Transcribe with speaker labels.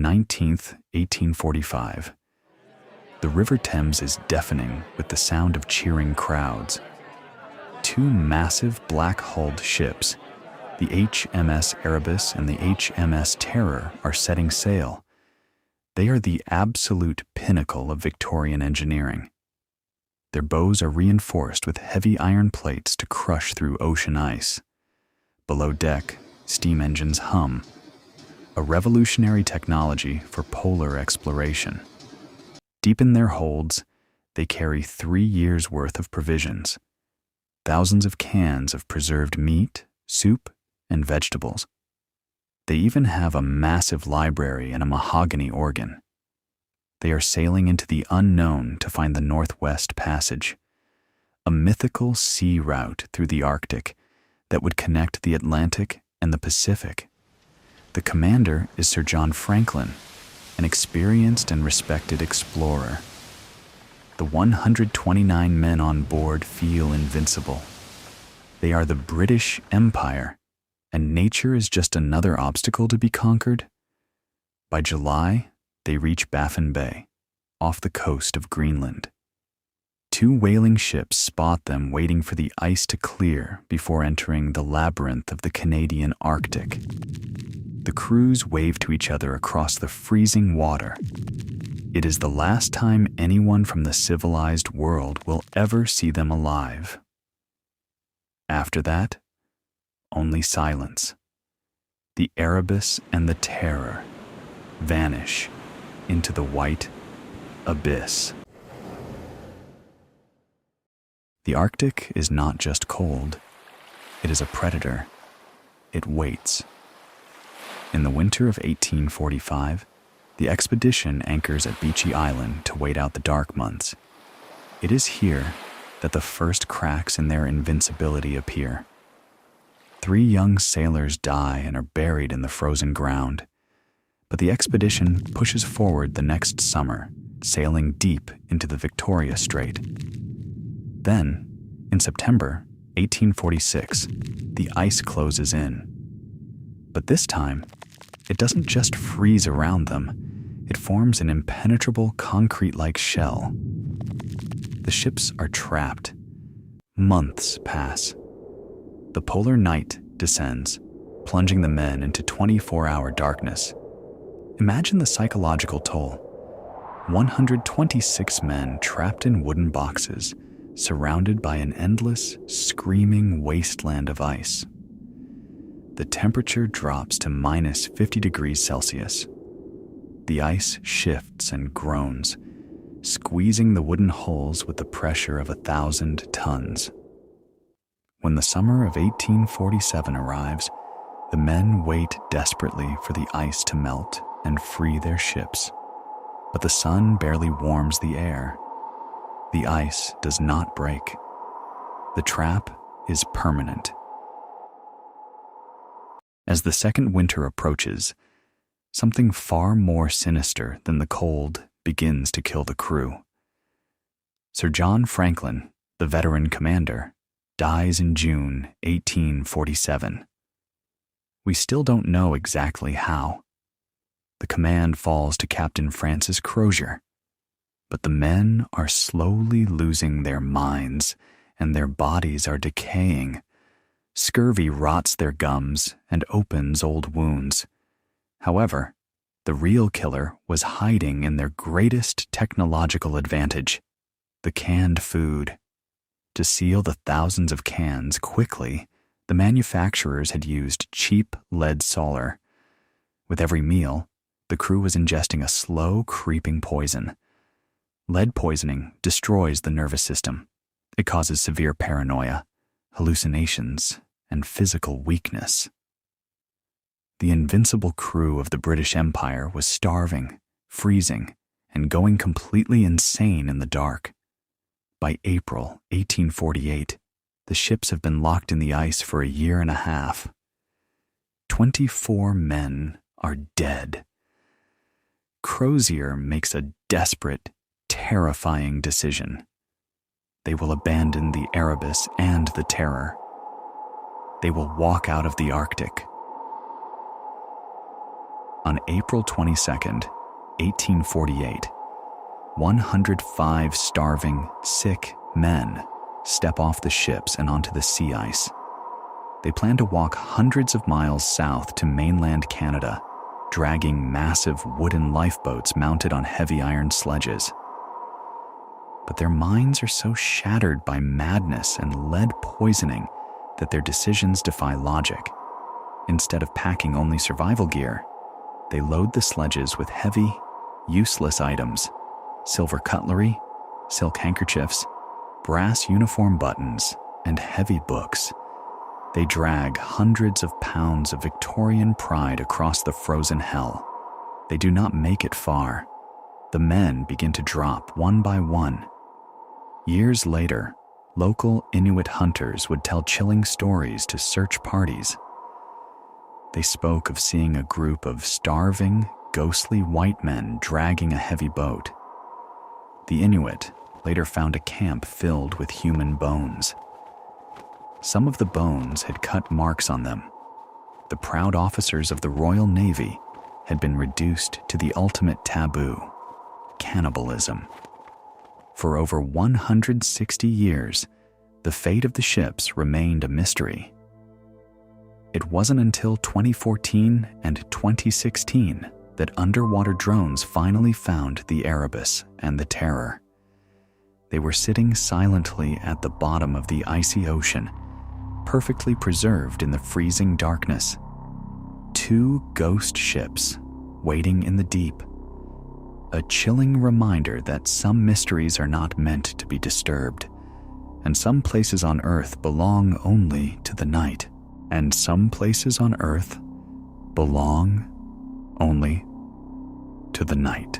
Speaker 1: 19th, 1845. The River Thames is deafening with the sound of cheering crowds. Two massive black-hulled ships, the HMS Erebus and the HMS Terror, are setting sail. They are the absolute pinnacle of Victorian engineering. Their bows are reinforced with heavy iron plates to crush through ocean ice. Below deck, steam engines hum, a revolutionary technology for polar exploration. Deep in their holds, they carry 3 years' worth of provisions, thousands of cans of preserved meat, soup, and vegetables. They even have a massive library and a mahogany organ. They are sailing into the unknown to find the Northwest Passage, a mythical sea route through the Arctic that would connect the Atlantic and the Pacific. The commander is Sir John Franklin, an experienced and respected explorer. The 129 men on board feel invincible. They are the British Empire, and nature is just another obstacle to be conquered. By July, they reach Baffin Bay, off the coast of Greenland. 2 whaling ships spot them waiting for the ice to clear before entering the labyrinth of the Canadian Arctic. The crews wave to each other across the freezing water. It is the last time anyone from the civilized world will ever see them alive. After that, only silence. The Erebus and the Terror vanish into the white abyss. The Arctic is not just cold. It is a predator. It waits. In the winter of 1845, the expedition anchors at Beechey Island to wait out the dark months. It is here that the first cracks in their invincibility appear. 3 young sailors die and are buried in the frozen ground. But the expedition pushes forward the next summer, sailing deep into the Victoria Strait. Then, in September 1846, the ice closes in. But this time, it doesn't just freeze around them, it forms an impenetrable concrete-like shell. The ships are trapped. Months pass. The polar night descends, plunging the men into 24-hour darkness. Imagine the psychological toll. 126 men trapped in wooden boxes, surrounded by an endless, screaming wasteland of ice. The temperature drops to minus 50 degrees Celsius. The ice shifts and groans, squeezing the wooden hulls with the pressure of 1,000 tons. When the summer of 1847 arrives, the men wait desperately for the ice to melt and free their ships. But the sun barely warms the air. The ice does not break. The trap is permanent. As the second winter approaches, something far more sinister than the cold begins to kill the crew. Sir John Franklin, the veteran commander, dies in June 1847. We still don't know exactly how. The command falls to Captain Francis Crozier, but the men are slowly losing their minds and their bodies are decaying. Scurvy rots their gums and opens old wounds. However, the real killer was hiding in their greatest technological advantage, the canned food. To seal the thousands of cans quickly, the manufacturers had used cheap lead solder. With every meal, the crew was ingesting a slow, creeping poison. Lead poisoning destroys the nervous system. It causes severe paranoia, hallucinations, and physical weakness. The invincible crew of the British Empire was starving, freezing, and going completely insane in the dark. By April 1848, the ships have been locked in the ice for a year and a half. 24 men are dead. Crozier makes a desperate, terrifying decision. They will abandon the Erebus and the Terror. They will walk out of the Arctic. On April 22nd, 1848, 105 starving, sick men step off the ships and onto the sea ice. They plan to walk hundreds of miles south to mainland Canada, dragging massive wooden lifeboats mounted on heavy iron sledges. But their minds are so shattered by madness and lead poisoning that their decisions defy logic. Instead of packing only survival gear, they load the sledges with heavy, useless items: silver cutlery, silk handkerchiefs, brass uniform buttons, and heavy books. They drag hundreds of pounds of Victorian pride across the frozen hell. They do not make it far. The men begin to drop one by one. Years later, local Inuit hunters would tell chilling stories to search parties. They spoke of seeing a group of starving, ghostly white men dragging a heavy boat. The Inuit later found a camp filled with human bones. Some of the bones had cut marks on them. The proud officers of the Royal Navy had been reduced to the ultimate taboo: cannibalism. For over 160 years, the fate of the ships remained a mystery. It wasn't until 2014 and 2016 that underwater drones finally found the Erebus and the Terror. They were sitting silently at the bottom of the icy ocean, perfectly preserved in the freezing darkness. Two ghost ships waiting in the deep. A chilling reminder that some mysteries are not meant to be disturbed, and some places on Earth belong only to the night, and some places on Earth belong only to the night.